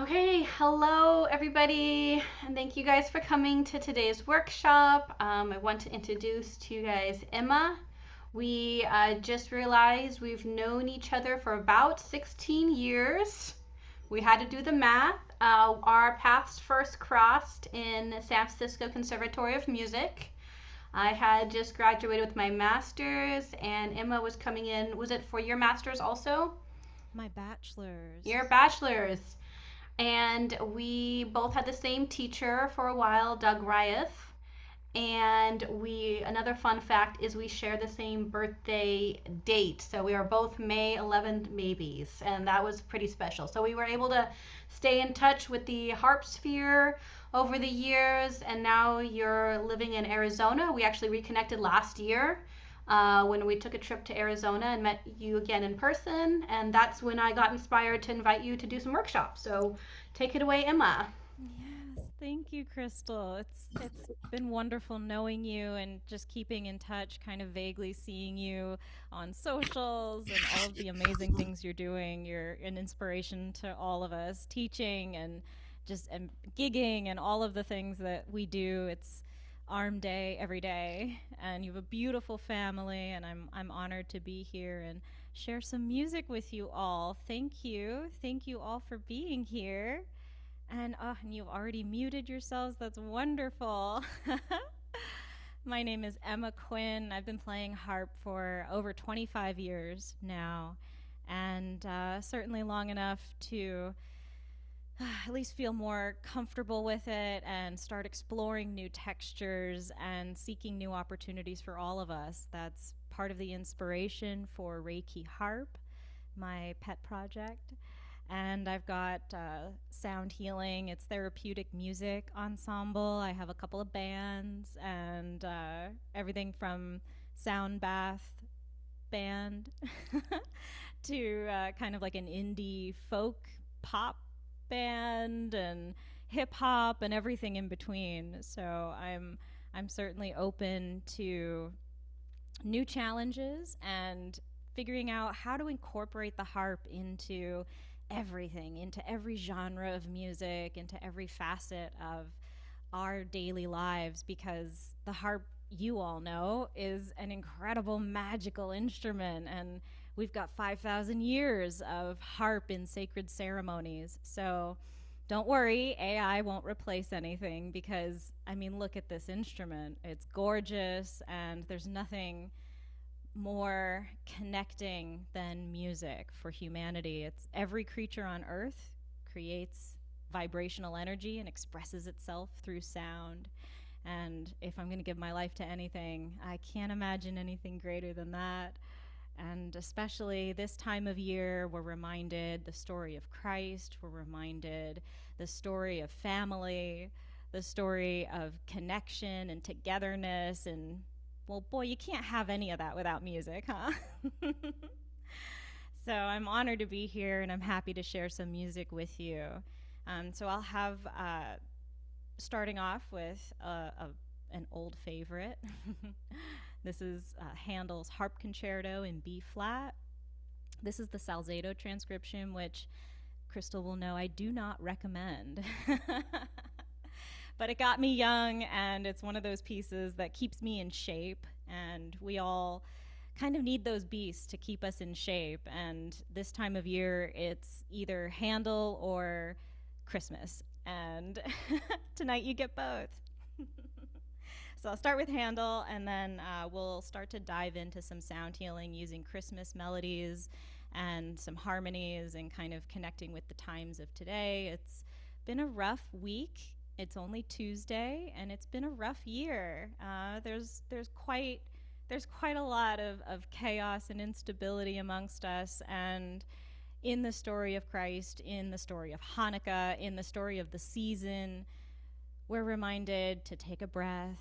Okay, hello everybody, and thank you guys for coming to today's workshop. I want to introduce to you guys Emma. We just realized we've known each other for about 16 years. We had to do the math. Our paths first crossed in San Francisco Conservatory of Music. I had just graduated with my master's, and Emma was coming in. Was it for your master's also? My bachelor's. Your bachelor's. And we both had the same teacher for a while, Doug Ryeth. And another fun fact is we share the same birthday date. So we are both May 11th babies, and that was pretty special. So we were able to stay in touch with the harp sphere over the years, and now you're living in Arizona. We actually reconnected last year when we took a trip to Arizona and met you again in person. And that's when I got inspired to invite you to do some workshops. So take it away, Emma. Yes, thank you, Crystal. It's been wonderful knowing you and just keeping in touch, kind of vaguely seeing you on socials and all of the amazing things you're doing. You're an inspiration to all of us, teaching and gigging and all of the things that we do. It's arm day every day, and you have a beautiful family, and I'm honored to be here and share some music with you all. Thank you all for being here. And you've already muted yourselves. That's wonderful. My name is Emma Quinn. I've been playing harp for over 25 years now, and certainly long enough to at least feel more comfortable with it and start exploring new textures and seeking new opportunities for all of us. That's part of the inspiration for Reiki Harp, my pet project. And I've got sound healing, it's therapeutic music ensemble. I have a couple of bands and everything from sound bath band to kind of like an indie folk pop band and hip hop and everything in between. So I'm certainly open to new challenges and figuring out how to incorporate the harp into everything, into every genre of music, into every facet of our daily lives, because the harp, you all know, is an incredible magical instrument, and we've got 5,000 years of harp in sacred ceremonies. So don't worry, AI won't replace anything, because I mean, look at this instrument. It's gorgeous, and there's nothing more connecting than music for humanity. It's every creature on earth creates vibrational energy and expresses itself through sound. And if I'm going to give my life to anything, I can't imagine anything greater than that. And especially this time of year, we're reminded the story of Christ, we're reminded the story of family, the story of connection and togetherness. And well, boy, you can't have any of that without music, huh? So I'm honored to be here, and I'm happy to share some music with you. So I'll have, starting off with an old favorite. This is Handel's Harp Concerto in B flat. This is the Salzedo transcription, which Crystal will know I do not recommend. But it got me young, and it's one of those pieces that keeps me in shape, and we all kind of need those beasts to keep us in shape. And this time of year, it's either Handel or Christmas, and tonight you get both. So I'll start with Handel, and then we'll start to dive into some sound healing using Christmas melodies and some harmonies and kind of connecting with the times of today. It's been a rough week. It's only Tuesday, and it's been a rough year. There's quite a lot of chaos and instability amongst us, and in the story of Christ, in the story of Hanukkah, in the story of the season, we're reminded to take a breath,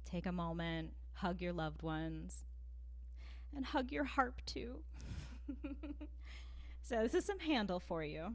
take a moment, hug your loved ones, and hug your harp too. So this is some Handel for you.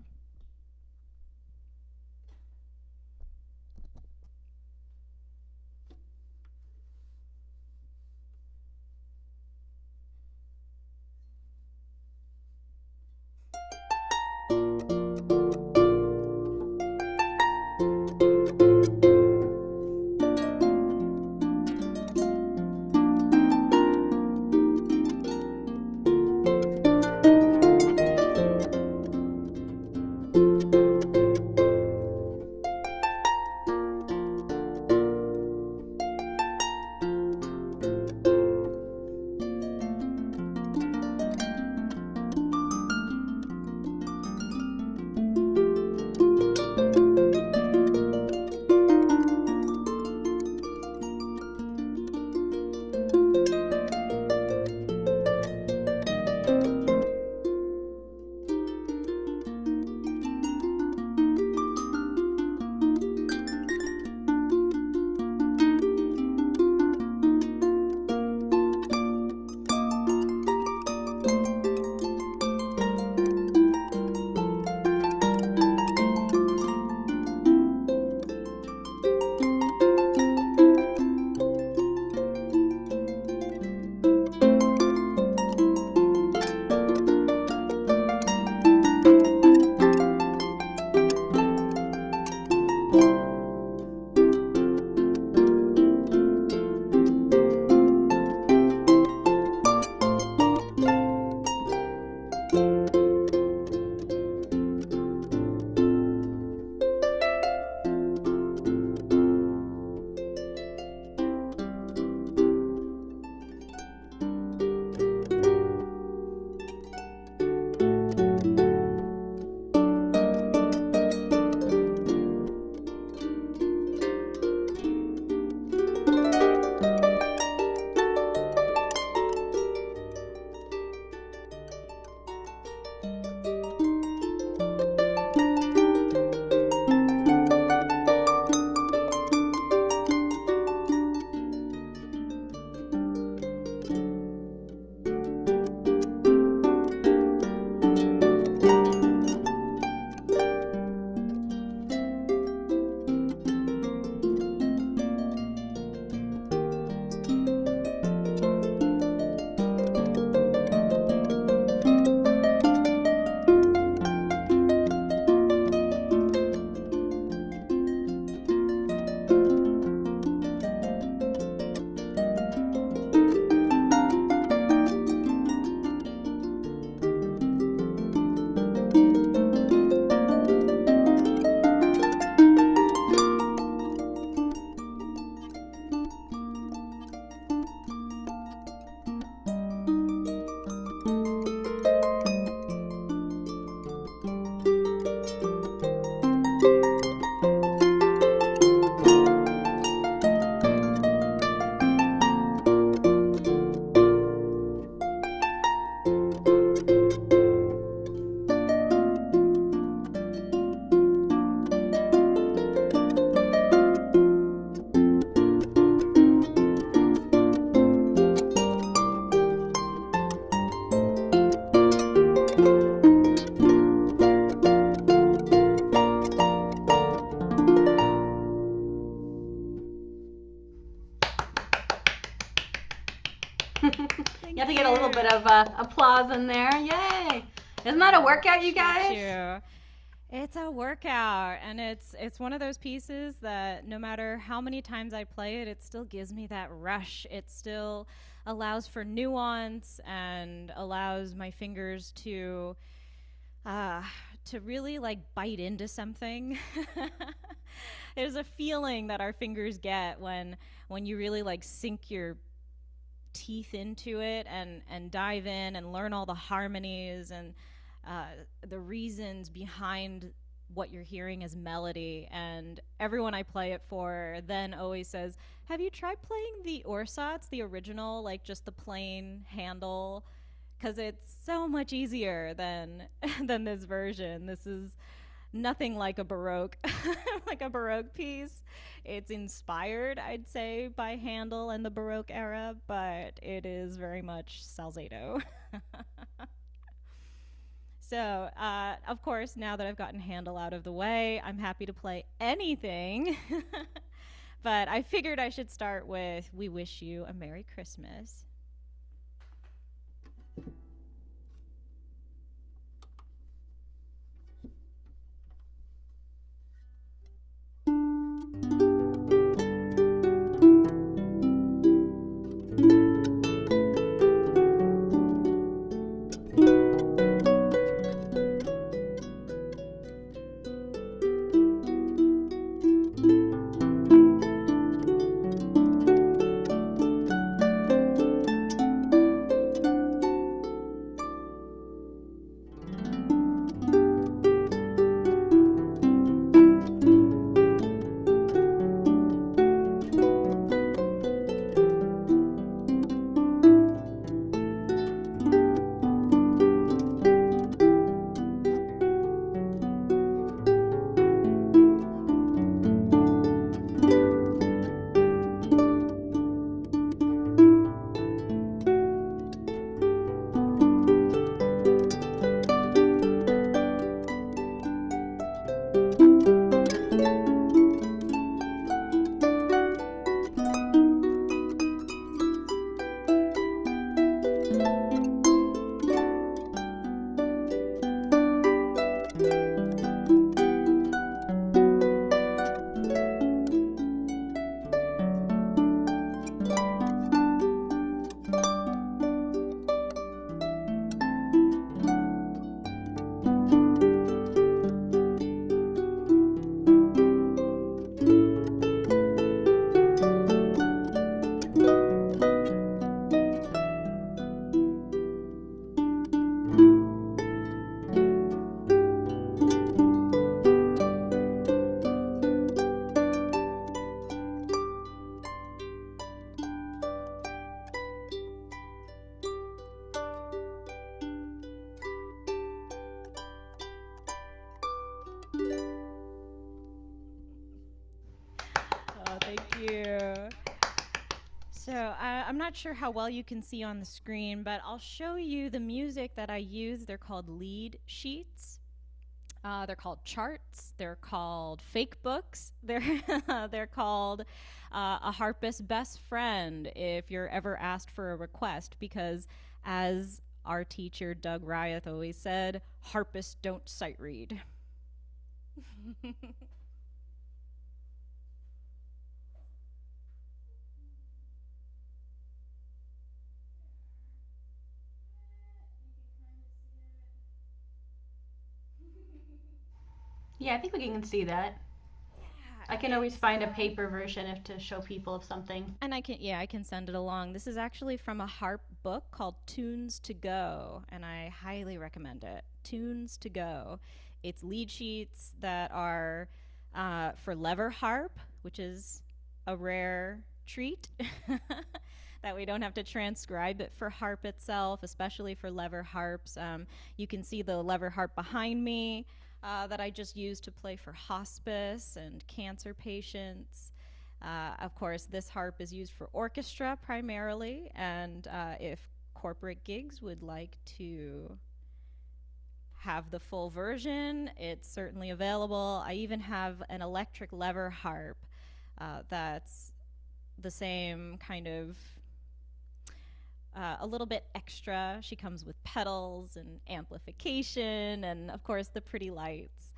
Isn't that a workout, you Treat guys? you. It's a workout, and it's one of those pieces that no matter how many times I play it, it still gives me that rush. It still allows for nuance and allows my fingers uh, to really like bite into something. There's a feeling that our fingers get when you really like sink your teeth into it and dive in and learn all the harmonies and uh, the reasons behind what you're hearing as melody. And everyone I play it for then always says, have you tried playing the orsats, the original, like just the plain handle? Because it's so much easier than than this version. This is nothing like a baroque like a baroque piece. It's inspired, I'd say, by Handel and the baroque era, but it is very much salzedo. So of course, now that I've gotten Handel out of the way, I'm happy to play anything. But I figured I should start with We Wish You a Merry Christmas. Oh, thank you. So I'm not sure how well you can see on the screen, but I'll show you the music that I use. They're called lead sheets. They're called charts. They're called fake books. They're called a harpist best friend if you're ever asked for a request, because as our teacher Doug Ryath always said, harpists don't sight read. Yeah, I think we can see that. I can always find a paper version if to show people of something. And I can send it along. This is actually from a harp book called Tunes to Go, and I highly recommend it. Tunes to Go. It's lead sheets that are for lever harp, which is a rare treat that we don't have to transcribe it for harp itself, especially for lever harps. You can see the lever harp behind me that I just used to play for hospice and cancer patients. Of course, this harp is used for orchestra primarily, and if corporate gigs would like to have the full version, it's certainly available. I even have an electric lever harp that's the same kind of a little bit extra. She comes with pedals and amplification and, of course, the pretty lights.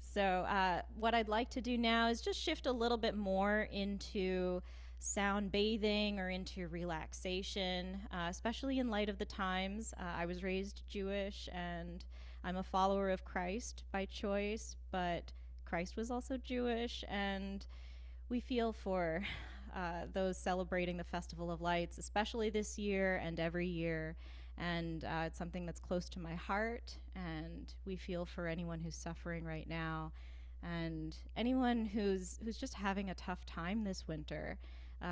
So, what I'd like to do now is just shift a little bit more into sound bathing or into relaxation, especially in light of the times. I was raised Jewish and I'm a follower of Christ by choice, but Christ was also Jewish, and we feel for those celebrating the Festival of Lights, especially this year and every year. And it's something that's close to my heart, and we feel for anyone who's suffering right now, and anyone who's just having a tough time this winter,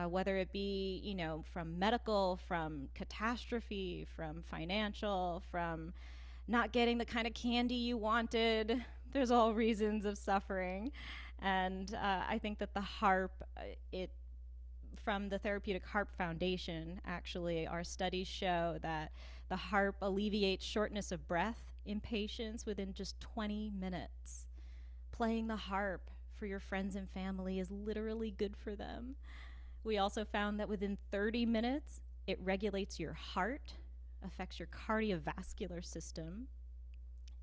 whether it be, you know, from medical, from catastrophe, from financial, from not getting the kind of candy you wanted. There's all reasons of suffering. And I think that the harp, it from the Therapeutic Harp Foundation, actually, our studies show that the harp alleviates shortness of breath in patients within just 20 minutes. Playing the harp for your friends and family is literally good for them. We also found that within 30 minutes, it regulates your heart, affects your cardiovascular system,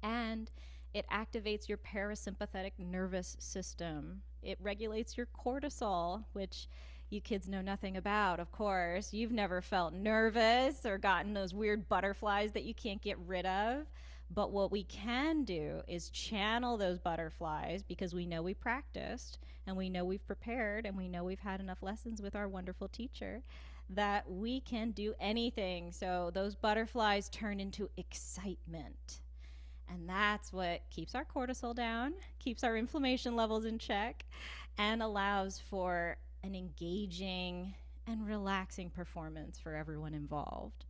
and it activates your parasympathetic nervous system. It regulates your cortisol, which you kids know nothing about, of course. You've never felt nervous or gotten those weird butterflies that you can't get rid of. But what we can do is channel those butterflies, because we know we practiced and we know we've prepared and we know we've had enough lessons with our wonderful teacher that we can do anything. So those butterflies turn into excitement. And that's what keeps our cortisol down, keeps our inflammation levels in check, and allows for an engaging and relaxing performance for everyone involved.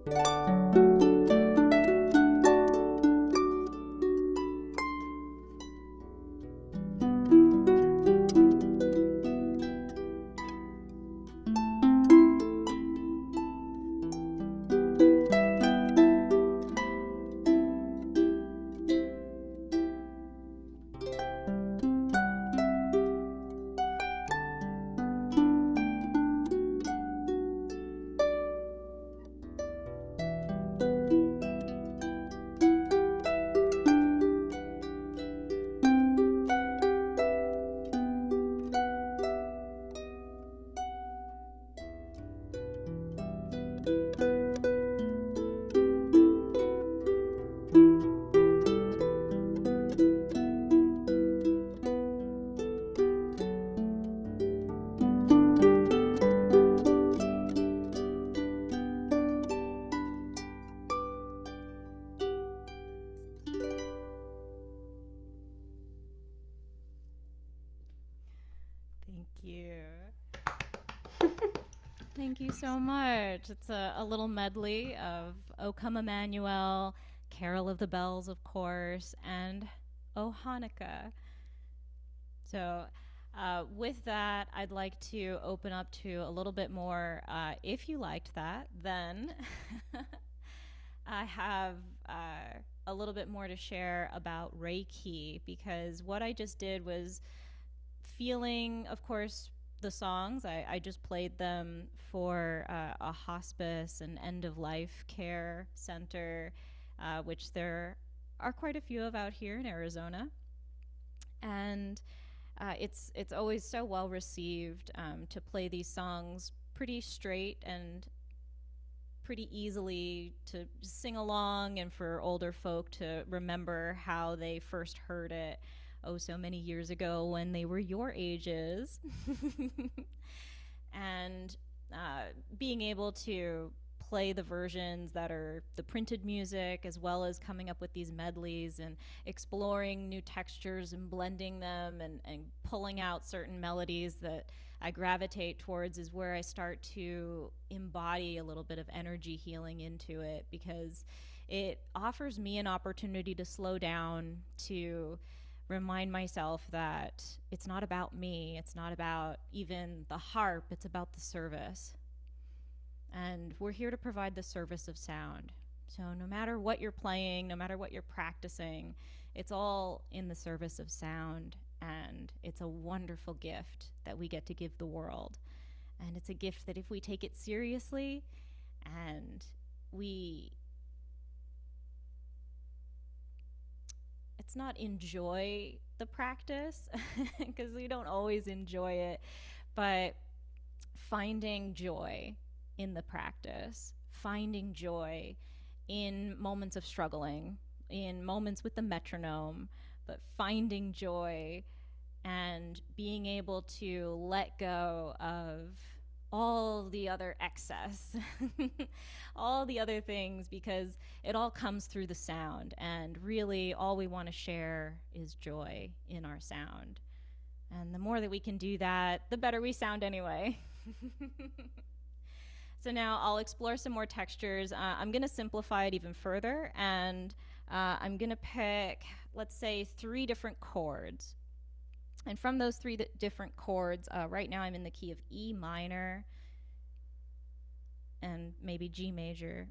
Thank you. Thank you so much. It's a little medley of O Come Emmanuel, Carol of the Bells, of course, and O Hanukkah. So, with that, I'd like to open up to a little bit more. If you liked that, then I have a little bit more to share about Reiki, because what I just did was feeling, of course, the songs. I just played them for a hospice and end of life care center, which there are quite a few of out here in Arizona. And it's always so well received to play these songs pretty straight and pretty easily to sing along, and for older folk to remember how they first heard it oh so many years ago when they were your ages. And being able to play the versions that are the printed music, as well as coming up with these medleys and exploring new textures and blending them, and pulling out certain melodies that I gravitate towards, is where I start to embody a little bit of energy healing into it, because it offers me an opportunity to slow down, to remind myself that it's not about me, it's not about even the harp, it's about the service. And we're here to provide the service of sound. So no matter what you're playing, no matter what you're practicing, it's all in the service of sound. And it's a wonderful gift that we get to give the world. And it's a gift that if we take it seriously and it's not enjoy the practice, because we don't always enjoy it, but finding joy in the practice, finding joy in moments of struggling, in moments with the metronome, but finding joy and being able to let go of all the other excess, all the other things, because it all comes through the sound. And really, all we want to share is joy in our sound. And the more that we can do that, the better we sound anyway. So now I'll explore some more textures. I'm going to simplify it even further, and I'm going to pick, let's say, 3 different chords. And from those 3 different chords, right now I'm in the key of E minor and maybe G major.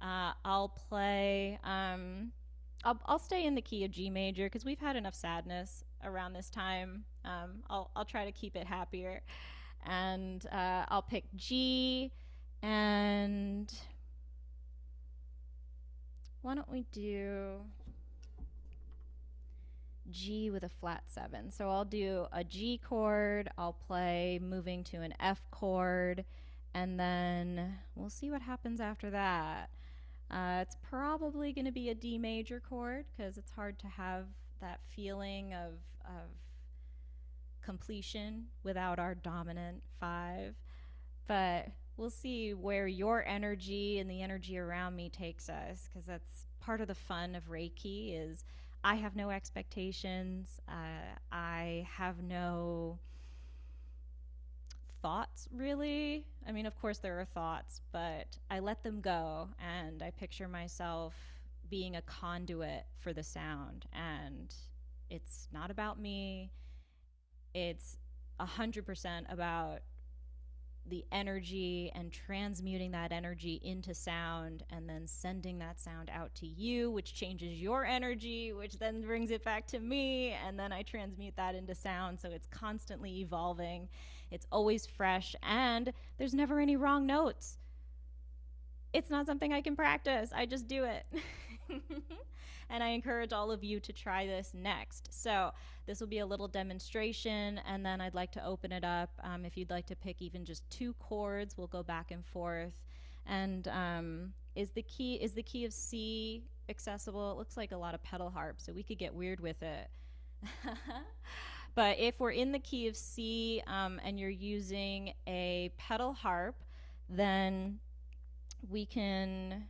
I'll play, I'll stay in the key of G major, because we've had enough sadness around this time. I'll try to keep it happier. And I'll pick G, and why don't we do G with a flat 7. So I'll do a G chord, I'll play moving to an F chord, and then we'll see what happens after that. It's probably going to be a D major chord, because it's hard to have that feeling of completion without our dominant 5. But we'll see where your energy and the energy around me takes us, because that's part of the fun of Reiki. Is I have no expectations. I have no thoughts, really. I mean, of course, there are thoughts, but I let them go and I picture myself being a conduit for the sound. And it's not about me, it's 100% about the energy and transmuting that energy into sound and then sending that sound out to you, which changes your energy, which then brings it back to me, and then I transmute that into sound. So it's constantly evolving, it's always fresh, and there's never any wrong notes. It's not something I can practice, I just do it. And I encourage all of you to try this next. So this will be a little demonstration, and then I'd like to open it up. If you'd like to pick even just 2 chords, we'll go back and forth. And is the key of C accessible? It looks like a lot of pedal harp, so we could get weird with it. But if we're in the key of C and you're using a pedal harp, then we can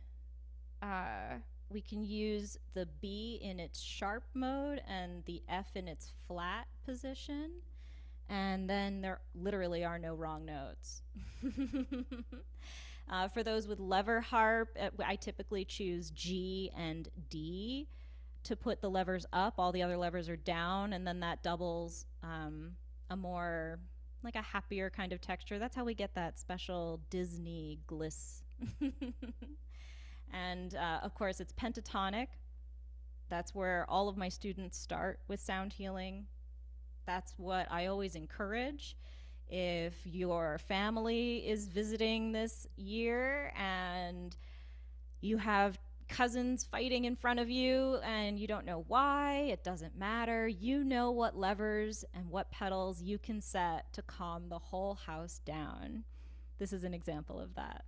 use the B in its sharp mode and the F in its flat position, and then there literally are no wrong notes. For those with lever harp, I typically choose G and D to put the levers up. All the other levers are down, and then that doubles a more like a happier kind of texture. That's how we get that special Disney gliss. And of course, it's pentatonic. That's where all of my students start with sound healing. That's what I always encourage. If your family is visiting this year and you have cousins fighting in front of you and you don't know why, it doesn't matter. You know what levers and what pedals you can set to calm the whole house down. This is an example of that.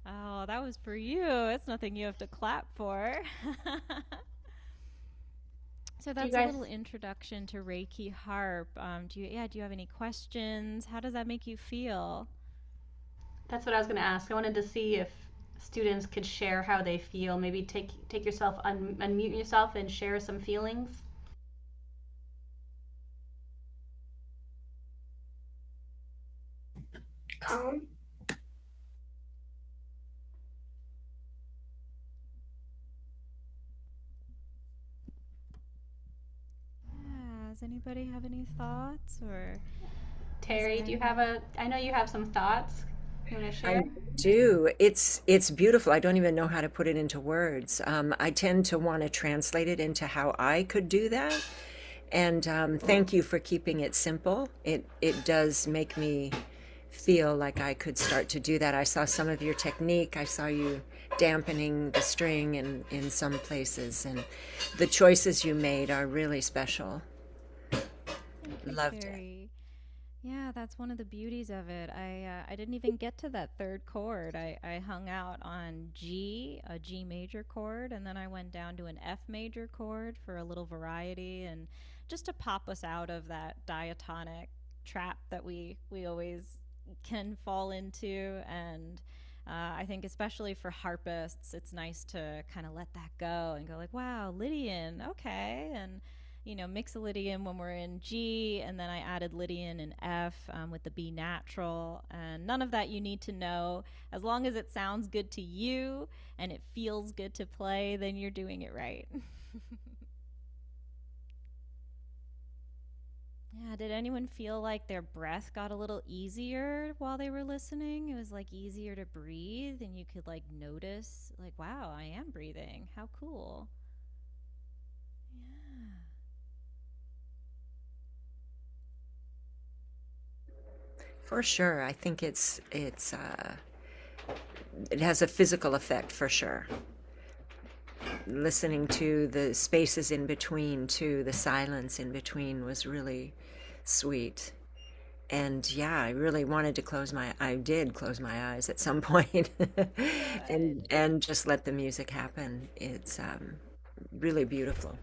Oh, that was for you. It's nothing you have to clap for. So Do you that's a guys? little introduction to Reiki harp. Do you have any questions? How does that make you feel? That's what I was going to ask. I wanted to see if students could share how they feel. Maybe take yourself, unmute yourself, and share some feelings. Calm. Yeah, does anybody have any thoughts or is there Terry, do you have anyone? a? I know you have some thoughts. You want to I share? do. It's beautiful. I don't even know how to put it into words. I tend to want to translate it into how I could do that. And thank you for keeping it simple. It does make me feel like I could start to do that. I saw some of your technique. I saw you dampening the string in some places, and the choices you made are really special. Thank you, Loved it. Terry. Yeah, that's one of the beauties of it. I didn't even get to that third chord. I hung out on G, a G major chord, and then I went down to an F major chord for a little variety and just to pop us out of that diatonic trap that we always can fall into. And I think especially for harpists, it's nice to kind of let that go and go like, wow, Lydian, okay, and mix a Lydian when we're in G, and then I added Lydian in F with the B natural. And none of that you need to know. As long as it sounds good to you and it feels good to play, then you're doing it right. Yeah, did anyone feel like their breath got a little easier while they were listening? It was like easier to breathe, and you could like notice, like, wow, I am breathing. How cool. Yeah. For sure. I think it has a physical effect for sure. Listening to the spaces in between, too, the silence in between was really sweet. And yeah, I really wanted to I did close my eyes at some point Good. and just let the music happen. It's really beautiful.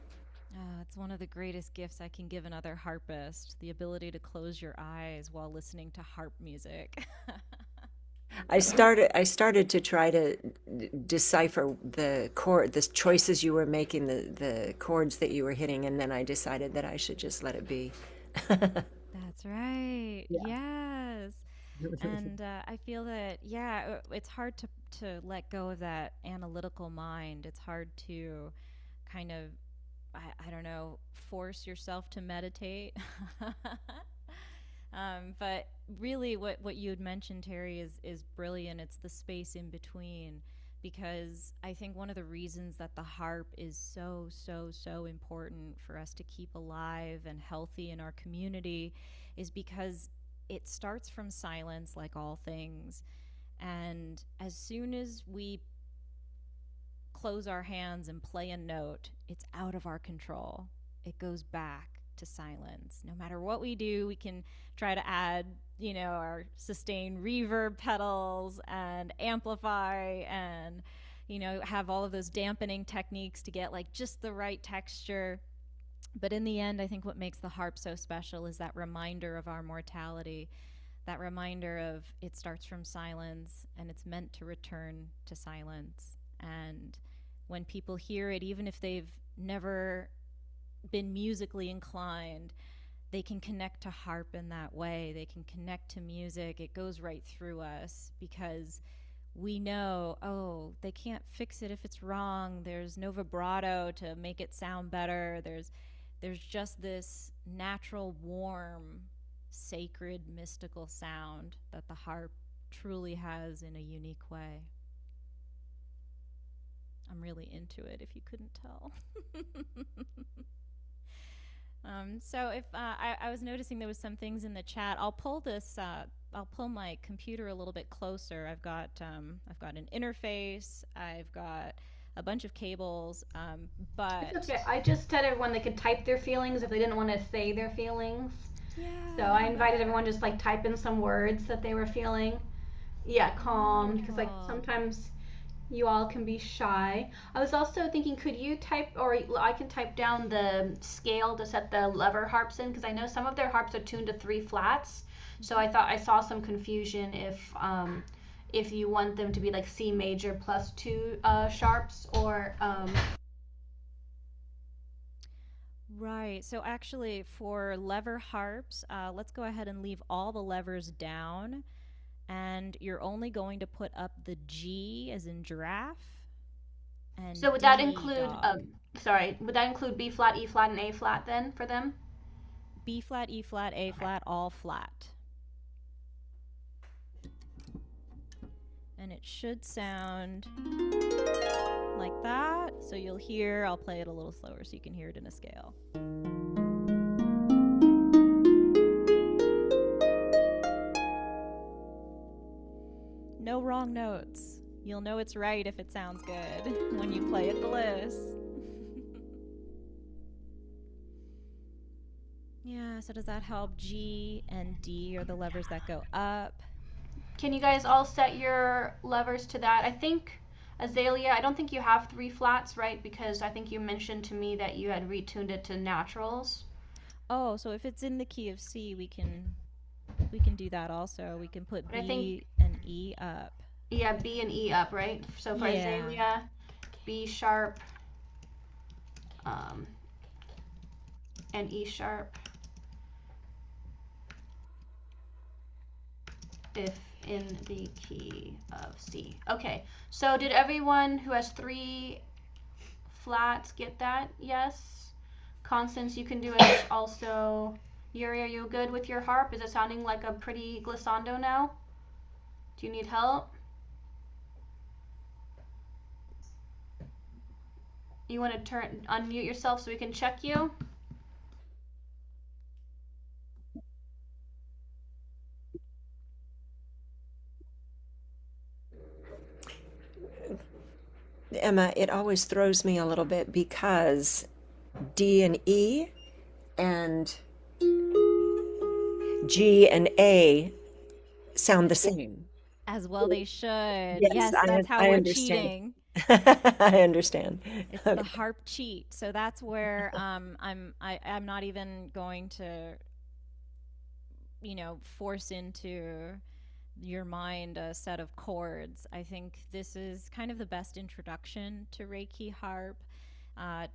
It's one of the greatest gifts I can give another harpist, the ability to close your eyes while listening to harp music. I started to try to decipher the choices you were making, the chords that you were hitting, and then I decided that I should just let it be. That's right. Yeah. Yes. And I feel that, yeah, it's hard to let go of that analytical mind. It's hard to kind of, I don't know, force yourself to meditate. But really, what you had mentioned, Terry, is brilliant. It's the space in between, because I think one of the reasons that the harp is so so so important for us to keep alive and healthy in our community is because it starts from silence, like all things. And as soon as we close our hands and play a note, it's out of our control. It goes back to silence. No matter what we do, we can try to add, our sustained reverb pedals and amplify and, have all of those dampening techniques to get like just the right texture. But in the end, I think what makes the harp so special is that reminder of our mortality, that reminder of it starts from silence and it's meant to return to silence. And when people hear it, even if they've never been musically inclined, they can connect to harp in that way. They can connect to music. It goes right through us because we know, oh, they can't fix it if it's wrong. There's no vibrato to make it sound better. There's just this natural, warm, sacred, mystical sound that the harp truly has in a unique way. I'm really into it, if you couldn't tell. So if I was noticing there was some things in the chat, I'll pull this. I'll pull my computer a little bit closer. I've got an interface. I've got a bunch of cables. It's But okay. I just said everyone they could type their feelings if they didn't want to say their feelings. So yeah, I invited everyone just like type in some words that they were feeling. Yeah, calm, because like Wonderful. sometimes you all can be shy. I was also thinking, could you type, or I can type down the scale to set the lever harps in, because I know some of their harps are tuned to three flats. So Mhm. I thought I saw some confusion if you want them to be like C major plus two sharps, or Right. So actually, for lever harps, let's go ahead and leave all the levers down, and you're only going to put up the G as in giraffe so and would that D include dog. sorry, would that include B flat, E flat, and A flat then for them? B flat, E flat, A flat, all flat. And it should sound like that. So you'll hear, I'll play it a little slower so you can hear it in a scale. No wrong notes. You'll know it's right if it sounds good when you play it bliss. Yeah, so does that help? G and D are the levers that go up. Can you guys all set your levers to that? I think Azalea, I don't think you have three flats, right? Because I think you mentioned to me that you had retuned it to naturals. Oh, so if it's in the key of C, we can do that also. We can put But I think, B and E up. yeah, B and E up, right? So for Yeah. Azalea, B sharp um, and E sharp if in the key of C. Okay, so did everyone who has three flats get that? Yes? Constance, you can do it also. Yuri, are you good with your harp? Is it sounding like a pretty glissando now? Do you need help? You want to unmute yourself so we can check you? Emma, it always throws me a little bit because D and E and G and A sound the same. As well they should. Yes, Yes, that's how I we're understand. cheating. I understand. It's the Okay. harp cheat. So that's where I'm not even going to, force into your mind a set of chords. I think this is kind of the best introduction to Reiki harp,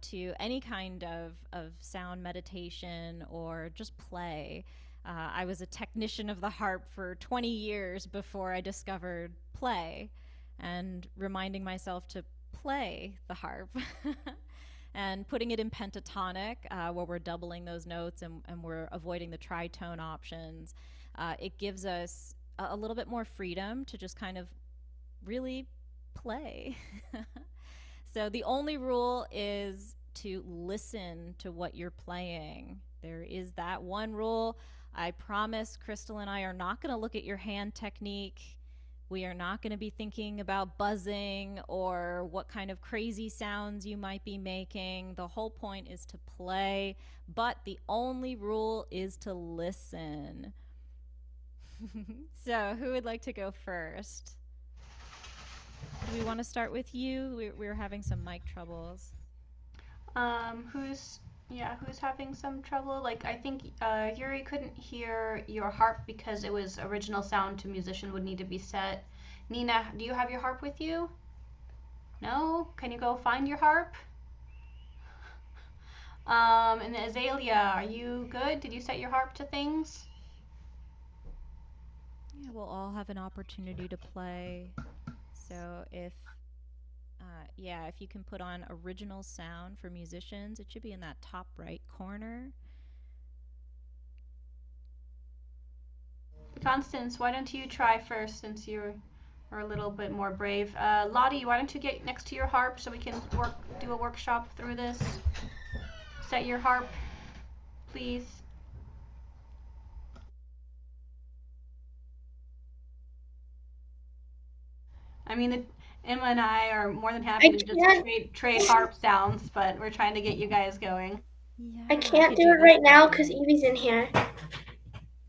to any kind of sound meditation or just play. I was a technician of the harp for 20 years before I discovered play and reminding myself to play the harp. And putting it in pentatonic, where we're doubling those notes and we're avoiding the tritone options, it gives us a little bit more freedom to just kind of really play. So the only rule is to listen to what you're playing. There is that one rule. I promise Crystal and I are not going to look at your hand technique. We are not going to be thinking about buzzing or what kind of crazy sounds you might be making. The whole point is to play, but the only rule is to listen. So, who would like to go first? Do we want to start with you? We're having some mic troubles. Who's yeah, who's having some trouble? Like I think Yuri couldn't hear your harp because it was original sound to musician would need to be set. Nina, do you have your harp with you? No? Can you go find your harp? And Azalea, are you good? Did you set your harp to things? Yeah, we'll all have an opportunity to play. So if you can put on original sound for musicians, it should be in that top right corner. Constance, why don't you try first since you are a little bit more brave? Lottie, why don't you get next to your harp so we can do a workshop through this? Set your harp, please. I mean, Emma and I are more than happy I to just can't trade harp sounds, but we're trying to get you guys going. I Yeah, we can't could do do it this right all now because day. Evie's in here.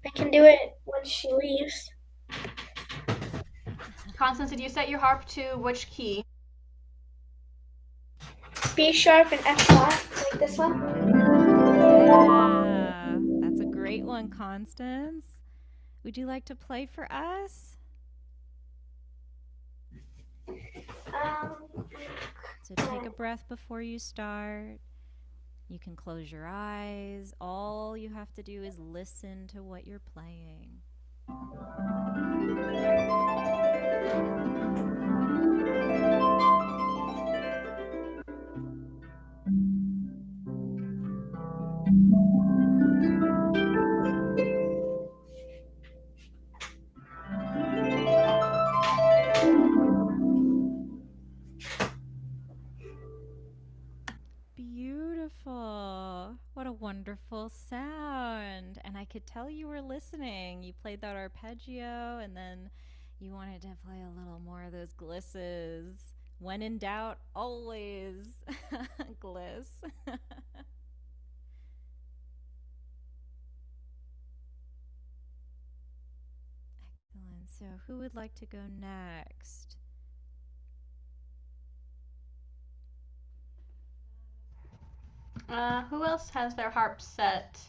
I can do it when she leaves. Constance, did you set your harp to which key? B sharp and F flat, like this one. Yeah, that's a great one, Constance. Would you like to play for us? So take a breath before you start. You can close your eyes. All you have to do is listen to what you're playing. Beautiful. What a wonderful sound. And I could tell you were listening. You played that arpeggio and then you wanted to play a little more of those glisses. When in doubt, always gliss. Excellent. So who would like to go next? Who else has their harp set?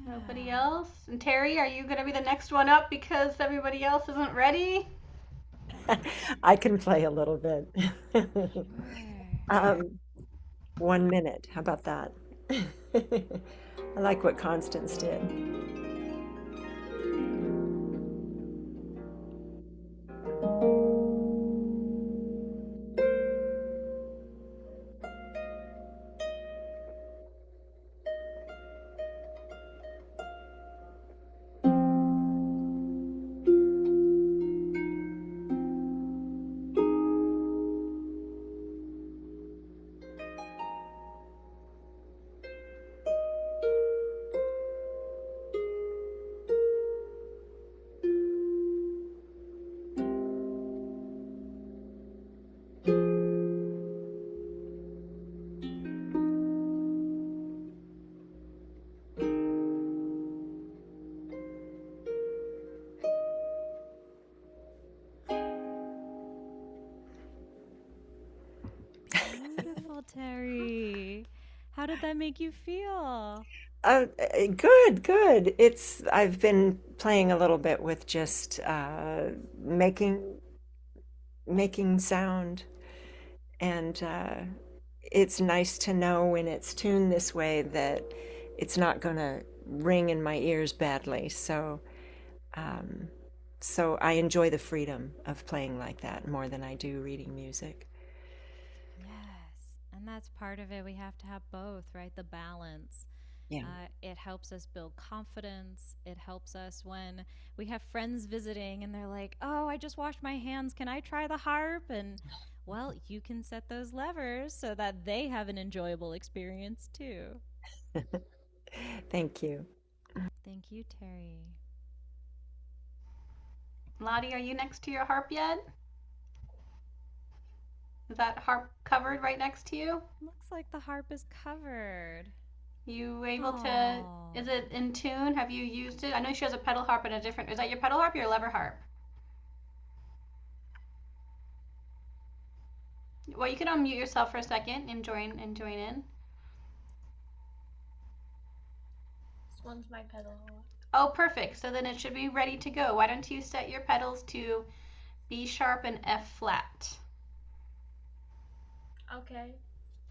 Nobody else? And Terry, are you going to be the next one up because everybody else isn't ready? I can play a little bit. Sure. 1 minute. How about that? I like what Constance did. Beautiful, Terry. How did that make you feel? Good, good. I've been playing a little bit with just making sound, and it's nice to know when it's tuned this way that it's not going to ring in my ears badly. Um, so I enjoy the freedom of playing like that more than I do reading music. Yes, and that's part of it. We have to have both, right? The balance. Yeah. It helps us build confidence. It helps us when we have friends visiting and they're like, oh, I just washed my hands. Can I try the harp? And, well, you can set those levers so that they have an enjoyable experience too. Thank you. Thank you, Terry. Lottie, are you next to your harp yet? Is that harp covered right next to you? Looks like the harp is covered. You able to, is it in tune? Have you used it? I know she has a pedal harp and a different, is that your pedal harp or your lever harp? Well, you can unmute yourself for a second and join in. This one's my pedal harp. Oh, perfect. So then it should be ready to go. Why don't you set your pedals to B sharp and F flat? Okay.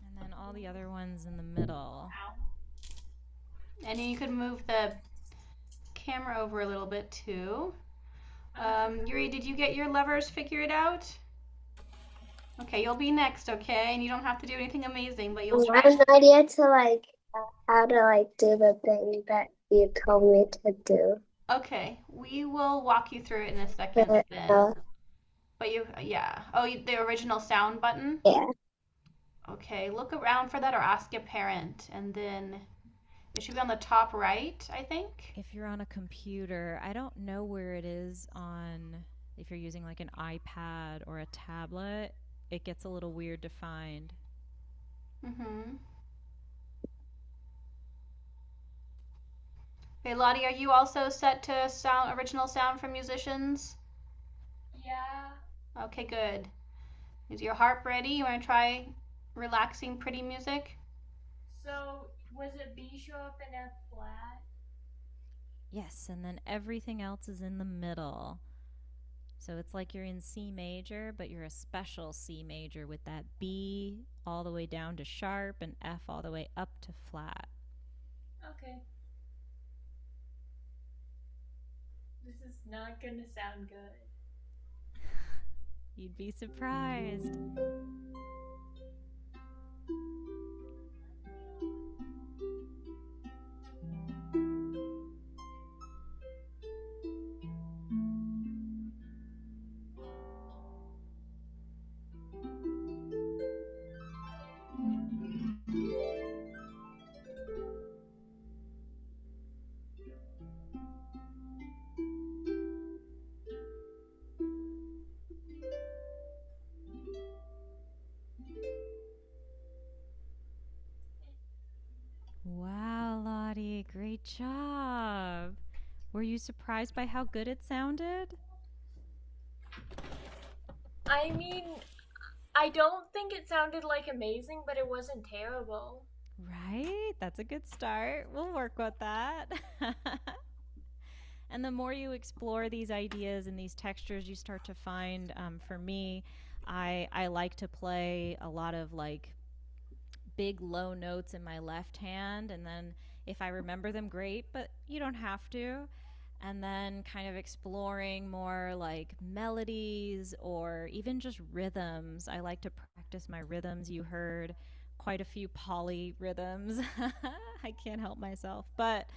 And then all the other ones in the middle. And then you could move the camera over a little bit too. Yuri, did you get your levers figured out? Okay, you'll be next, okay? And you don't have to do anything amazing, but you'll I have no idea to how to do the thing that you told me to do. Okay, we will walk you through it in a second then. But the original sound button? Yeah. Okay, look around for that or ask a parent, and then it should be on the top right, I think. If you're on a computer, I don't know where it is if you're using like an iPad or a tablet, it gets a little weird to find. Mm-hmm. Okay, Lottie, are you also set to original sound from musicians? Yeah. Okay, good. Is your harp ready? You want to try relaxing, pretty music? So, was it B sharp and F flat? Yes, and then everything else is in the middle. So it's like you're in C major, but you're a special C major with that B all the way down to sharp and F all the way up to flat. Okay. This is not gonna sound good. You'd be surprised. Wow, Lottie, great job. Were you surprised by how good it sounded? I mean, I don't think it sounded like amazing, but it wasn't terrible. Right? That's a good start. We'll work with that. And the more you explore these ideas and these textures, you start to find, for me, I like to play a lot of like big low notes in my left hand, and then if I remember them, great, but you don't have to. And then kind of exploring more like melodies or even just rhythms. I like to practice my rhythms. You heard quite a few poly rhythms. I can't help myself. But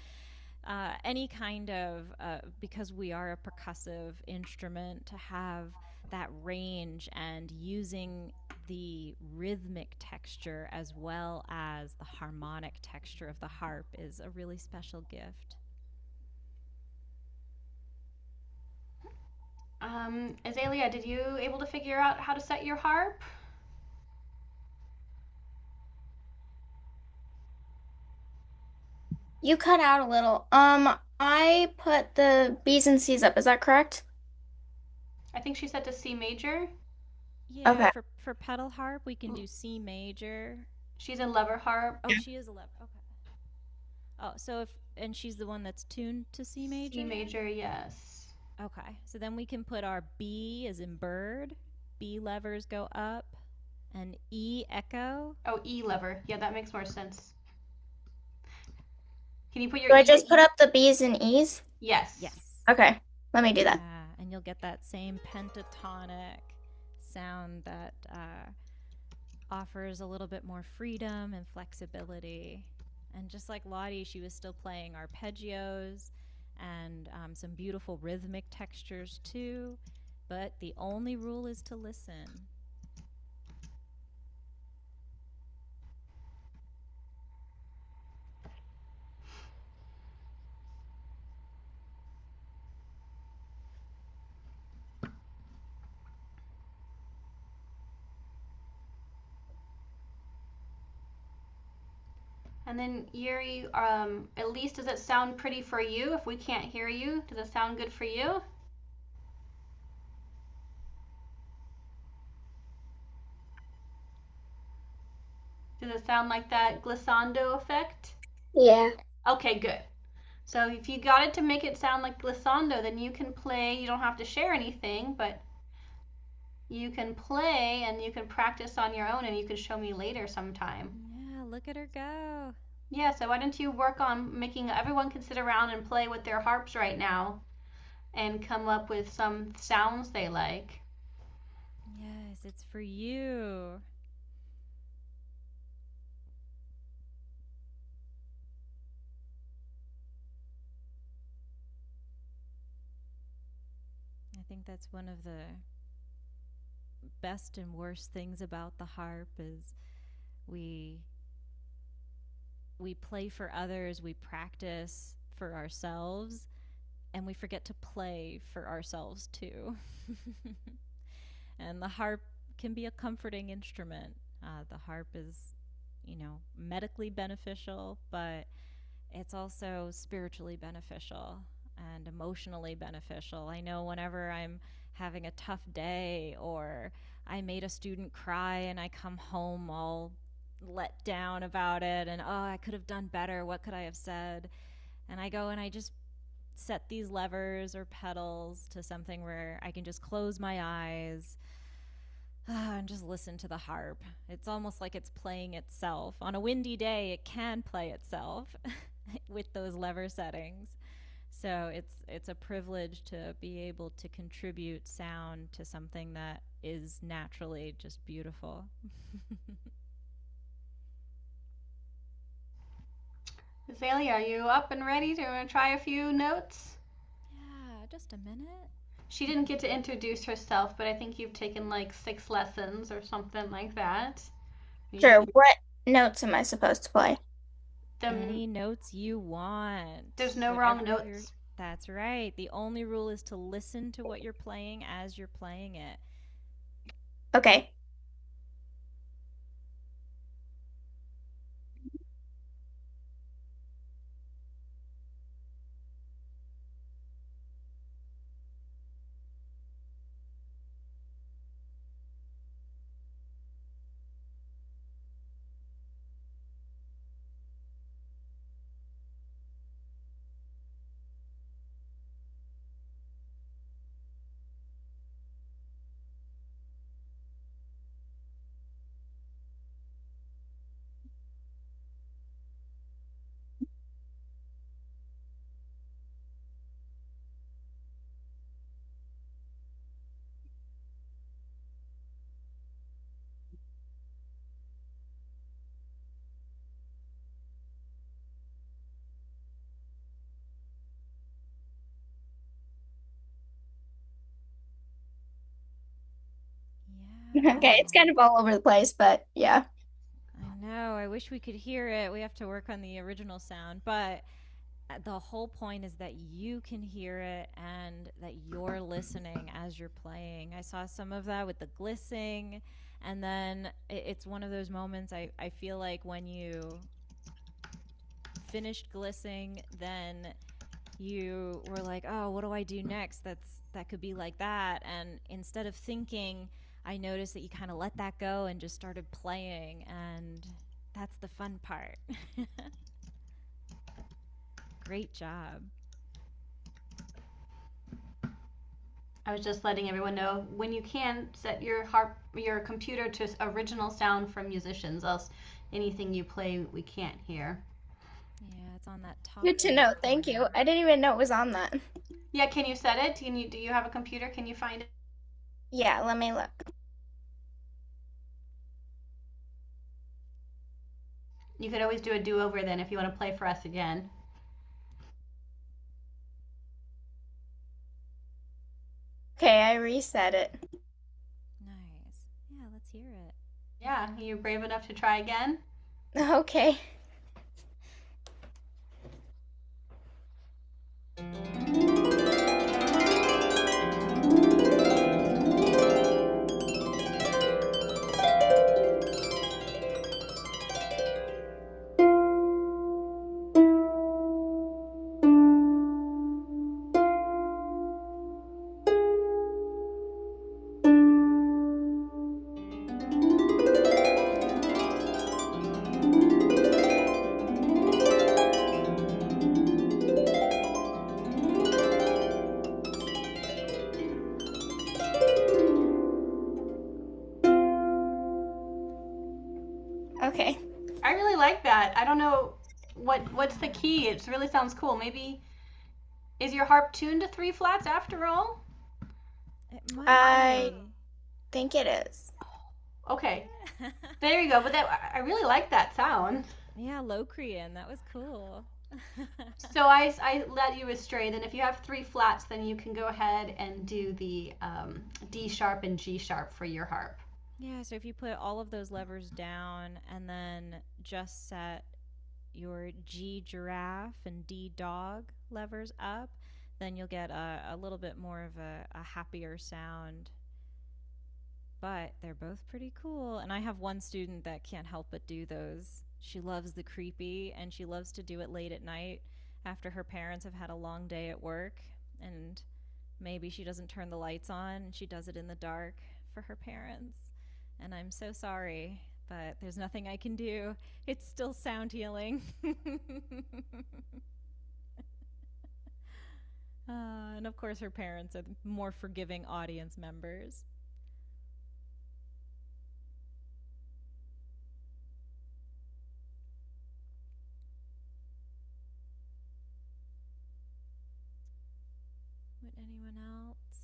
any kind of, because we are a percussive instrument, to have that range and using the rhythmic texture as well as the harmonic texture of the harp is a really special gift. Azalea, did you able to figure out how to set your harp? You cut out a little. I put the B's and C's up. Is that correct? I think she said to C major. Yeah, Okay. for pedal harp, we can do C major. She's in lever harp. Oh, she is 11. Okay. Oh, so if, and she's the one that's tuned to C major? C major, yes. Okay, so then we can put our B as in bird. B levers go up. And E echo. Oh, E lever. Yeah, that makes more sense. Can you put your Do I E just put up the B's and E's? Yes. Yes. Okay, let me do that. Yeah, and you'll get that same pentatonic sound that offers a little bit more freedom and flexibility. And just like Lottie, she was still playing arpeggios and some beautiful rhythmic textures too. But the only rule is to listen. And then Yuri, at least does it sound pretty for you? If we can't hear you, does it sound good for you? Does it sound like that glissando effect? Yeah. Okay, good. So if you got it to make it sound like glissando, then you can play. You don't have to share anything, but you can play and you can practice on your own and you can show me later sometime. Yeah, look at her go. Yeah, so why don't you work on making everyone can sit around and play with their harps right now and come up with some sounds they like. Yes, it's for you. I think that's one of the best and worst things about the harp is we play for others, we practice for ourselves, and we forget to play for ourselves too. And the harp can be a comforting instrument. The harp is, medically beneficial, but it's also spiritually beneficial and emotionally beneficial. I know whenever I'm having a tough day, or I made a student cry and I come home all let down about it and, oh, I could have done better. What could I have said? And I go and I just set these levers or pedals to something where I can just close my eyes and just listen to the harp. It's almost like it's playing itself. On a windy day, it can play itself with those lever settings. So it's a privilege to be able to contribute sound to something that is naturally just beautiful. Azalea, are you up and ready to try a few notes? Yeah, just a minute. She didn't get to introduce herself, but I think you've taken like 6 lessons or something like that. Sure. What notes am I supposed to play? Any notes you want. There's no wrong notes. That's right. The only rule is to listen to what you're playing as you're playing it. Okay. Yeah. Okay, it's kind of all over the place, but yeah. I know. I wish we could hear it. We have to work on the original sound, but the whole point is that you can hear it and that you're listening as you're playing. I saw some of that with the glissing, and then it's one of those moments I feel like when you finished glissing, then you were like, oh, what do I do next? That could be like that. And instead of thinking, I noticed that you kind of let that go and just started playing, and that's the fun part. Great job. I was just letting everyone know, when you can, set your computer to original sound from musicians, else anything you play we can't hear. Yeah, it's on that top. Good to know. Thank you. I didn't even know it was on that. Yeah, can you set it? Do you have a computer? Can you find it? Yeah, let me look. You could always do a do-over then if you want to play for us again. Okay, I reset it. Nice. Yeah, let's hear it. Yeah, are you brave enough to try again? Okay. Okay. I really like that. I don't know what's the key. It really sounds cool. Maybe is your harp tuned to 3 flats after all? It might I be. think it is. Okay. There you go. But I really like that sound. Yeah, Locrian. That was cool. So I led you astray. Then if you have 3 flats, then you can go ahead and do the D sharp and G sharp for your harp. Yeah, so if you put all of those levers down and then just set your G giraffe and D dog levers up, then you'll get a little bit more of a happier sound. But they're both pretty cool. And I have one student that can't help but do those. She loves the creepy, and she loves to do it late at night after her parents have had a long day at work. And maybe she doesn't turn the lights on and she does it in the dark for her parents. And I'm so sorry, but there's nothing I can do. It's still sound healing. And of course, her parents are more forgiving audience members. Would anyone else?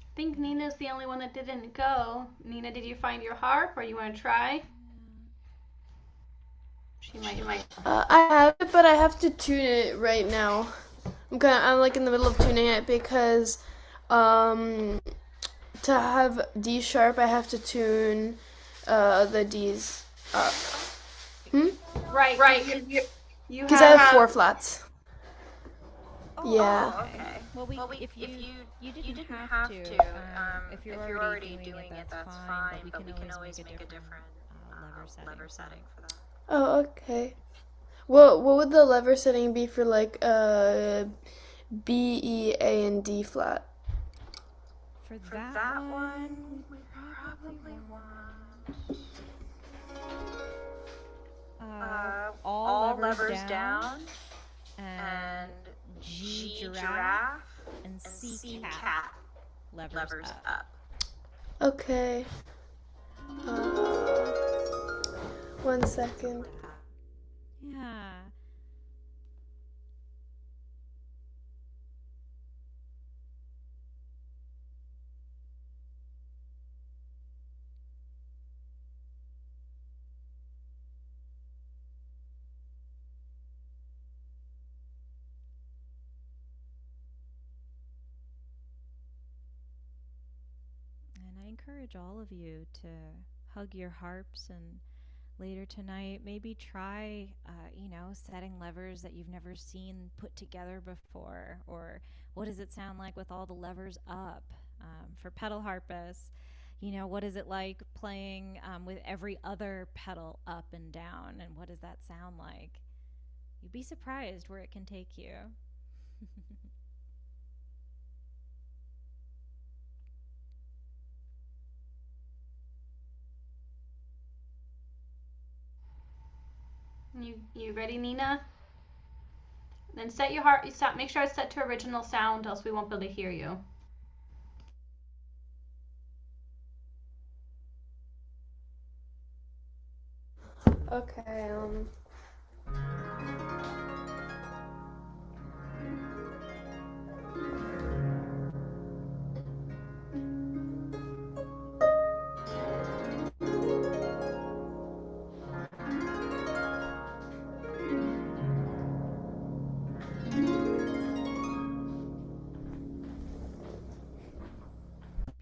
I think Nina's the only one that didn't go. Nina, did you find your harp, or you want to try? She might. I have it, but I have to tune it right now. I'm like in the middle of tuning it because to have D sharp, I have to tune the D's up. Right. You Because I have 4 flats. Oh, yeah. Okay. Well, if you didn't have to, if you're already doing it, that's fine. But we can always make a different lever setting for that. Oh, okay. What would the lever setting be for like B, E, A, and D flat? For that one, we probably want all levers down, and G giraffe, and C cat levers up. Okay. 1 second. Yeah. And I encourage all of you to hug your harps, and later tonight maybe try setting levers that you've never seen put together before, or what does it sound like with all the levers up. For pedal harpists, what is it like playing with every other pedal up and down, and what does that sound like? You'd be surprised where it can take you. You ready, Nina? Then set your harp. Make sure it's set to original sound, else we won't be able to hear you. Okay.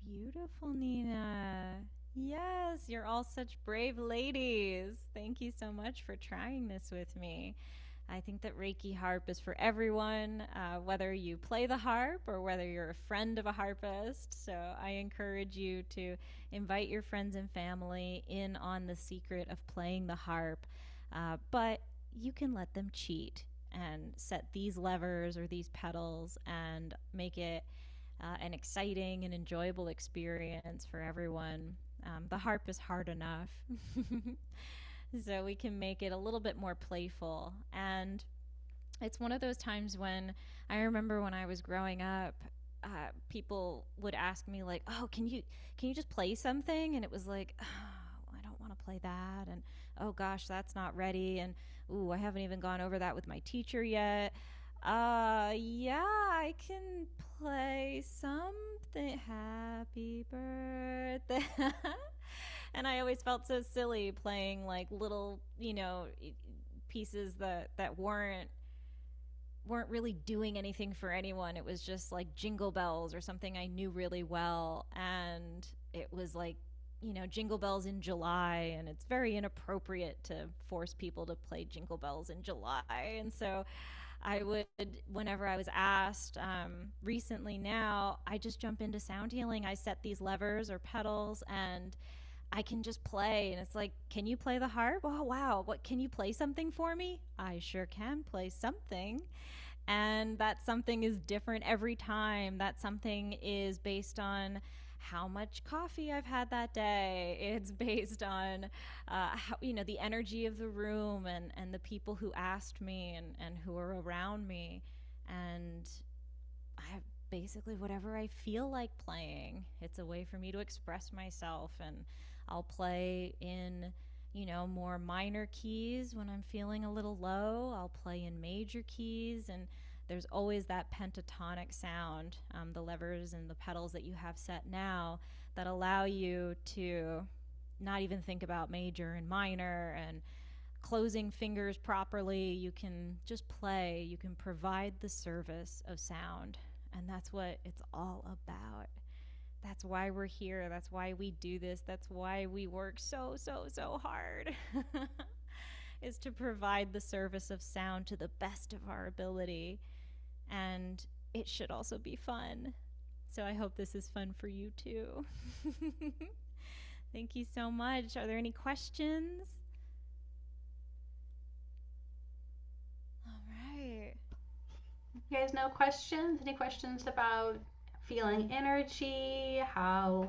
Beautiful, Nina. Yes, you're all such brave ladies. Thank you so much for trying this with me. I think that Reiki harp is for everyone, whether you play the harp or whether you're a friend of a harpist. So I encourage you to invite your friends and family in on the secret of playing the harp. But you can let them cheat and set these levers or these pedals and make it an exciting and enjoyable experience for everyone. The harp is hard enough. So we can make it a little bit more playful. And it's one of those times when I remember when I was growing up, people would ask me like, "Oh, can you just play something?" And it was like, "Oh, I don't want to play that," and "Oh gosh, that's not ready," and "Ooh, I haven't even gone over that with my teacher yet." Yeah, I can play something. Happy birthday. And I always felt so silly playing like little, pieces that weren't really doing anything for anyone. It was just like Jingle Bells or something I knew really well, and it was like, Jingle Bells in July, and it's very inappropriate to force people to play Jingle Bells in July. And so I would, whenever I was asked, recently now, I just jump into sound healing. I set these levers or pedals, and I can just play. And it's like, can you play the harp? Oh, wow. What, can you play something for me? I sure can play something. And that something is different every time. That something is based on how much coffee I've had that day. It's based on how, the energy of the room and the people who asked me and who are around me. And I basically whatever I feel like playing. It's a way for me to express myself, and I'll play in more minor keys when I'm feeling a little low. I'll play in major keys, and there's always that pentatonic sound, the levers and the pedals that you have set now that allow you to not even think about major and minor and closing fingers properly. You can just play. You can provide the service of sound. And that's what it's all about. That's why we're here. That's why we do this. That's why we work so, so, so hard. Is to provide the service of sound to the best of our ability. And it should also be fun. So I hope this is fun for you too. Thank you so much. Are there any questions? All right. You guys know questions? Any questions about feeling energy, how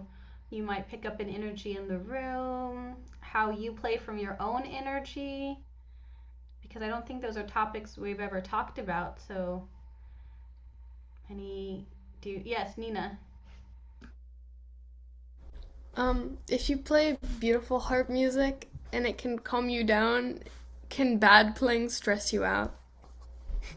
you might pick up an energy in the room, how you play from your own energy? Because I don't think those are topics we've ever talked about. So yes, Nina. If you play beautiful harp music and it can calm you down, can bad playing stress you out?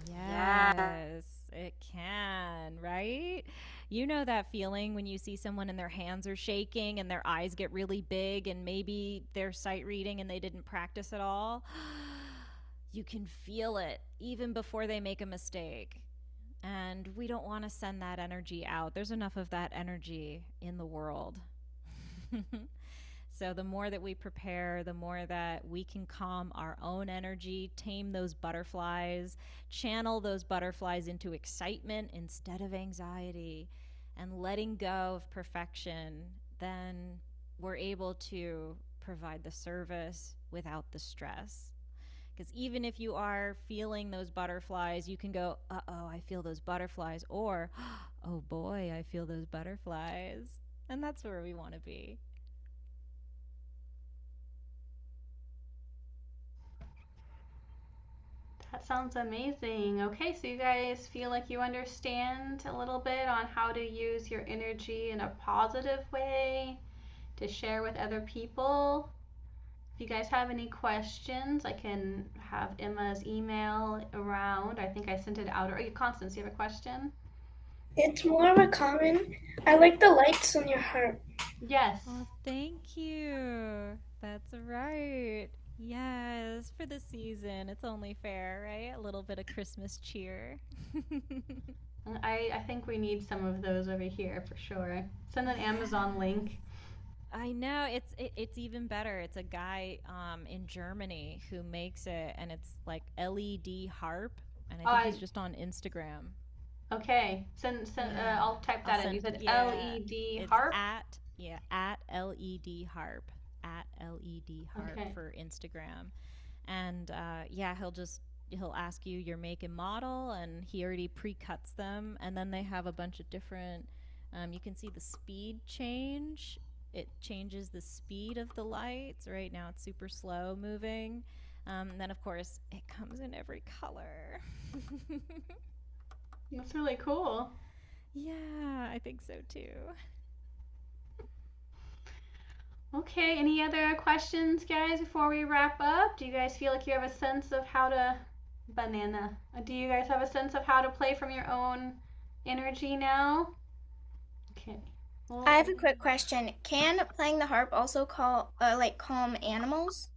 Yes, it can, right? You know that feeling when you see someone and their hands are shaking and their eyes get really big and maybe they're sight reading and they didn't practice at all? You can feel it even before they make a mistake. And we don't want to send that energy out. There's enough of that energy in the world. So the more that we prepare, the more that we can calm our own energy, tame those butterflies, channel those butterflies into excitement instead of anxiety, and letting go of perfection, then we're able to provide the service without the stress. Because even if you are feeling those butterflies, you can go, uh-oh, I feel those butterflies, or, oh boy, I feel those butterflies. And that's where we want to be. That sounds amazing. Okay, so you guys feel like you understand a little bit on how to use your energy in a positive way to share with other people. If you guys have any questions, I can have Emma's email around. I think I sent it out. Or Constance, you have a question? It's more of a comment. I like the lights on your harp. Yes. Oh, thank you. That's right. Yes, for the season. It's only fair, right? A little bit of Christmas cheer. I think we need some of those over here for sure. Send an Amazon link. I know, it's even better. It's a guy in Germany who makes it, and it's like LED harp, and I think he's just on Instagram. Okay, I'll type that in. You said LED harp? At LED harp. At LED harp for Instagram. And he'll ask you your make and model, and he already pre-cuts them, and then they have a bunch of different, you can see the speed change. It changes the speed of the lights. Right now it's super slow moving. And then of course it comes in every color. That's really cool. Yeah, I think so too. Okay, any other questions, guys, before we wrap up? Do you guys feel like you have a sense of how to do you guys have a sense of how to play from your own energy now? Okay. Well, I have a quick question. Can playing the harp also calm animals?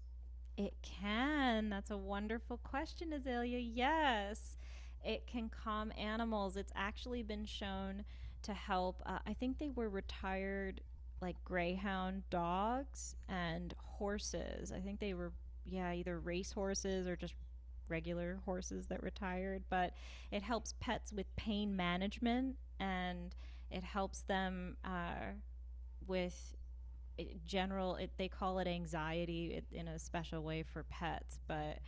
It can. That's a wonderful question, Azalea. Yes, it can calm animals. It's actually been shown to help. I think they were retired, like greyhound dogs and horses. I think they were, either race horses or just regular horses that retired. But it helps pets with pain management, and it helps them with they call it anxiety in a special way for pets, but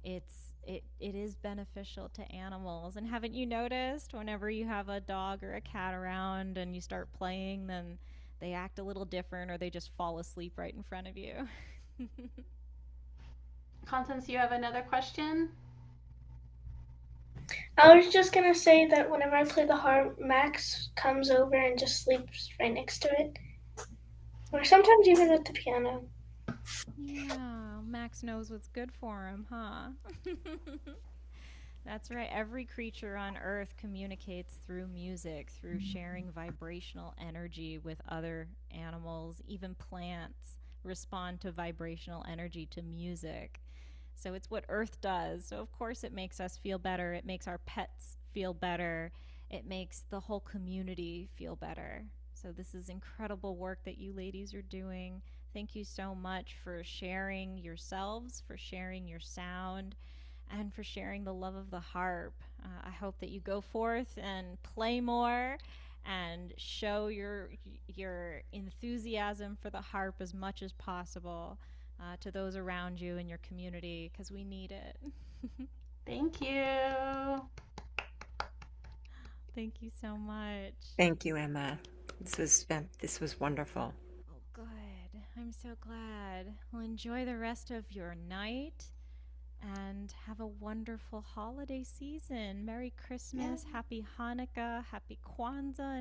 it is beneficial to animals. And haven't you noticed whenever you have a dog or a cat around and you start playing, then they act a little different or they just fall asleep right in front of you? Constance, you have another question? I was just gonna say that whenever I play the harp, Max comes over and just sleeps right next to it. Or sometimes even at the piano. Yeah, Max knows what's good for him, huh? That's right. Every creature on Earth communicates through music, through sharing vibrational energy with other animals. Even plants respond to vibrational energy, to music. So it's what Earth does. So, of course, it makes us feel better. It makes our pets feel better. It makes the whole community feel better. So, this is incredible work that you ladies are doing. Thank you so much for sharing yourselves, for sharing your sound, and for sharing the love of the harp. I hope that you go forth and play more and show your enthusiasm for the harp as much as possible to those around you in your community, because we need it. Thank you. Thank you so much. Thank you, Emma. This was wonderful. Oh, good. I'm so glad. Well, enjoy the rest of your night and have a wonderful holiday season. Merry Christmas, Happy Hanukkah, Happy Kwanzaa,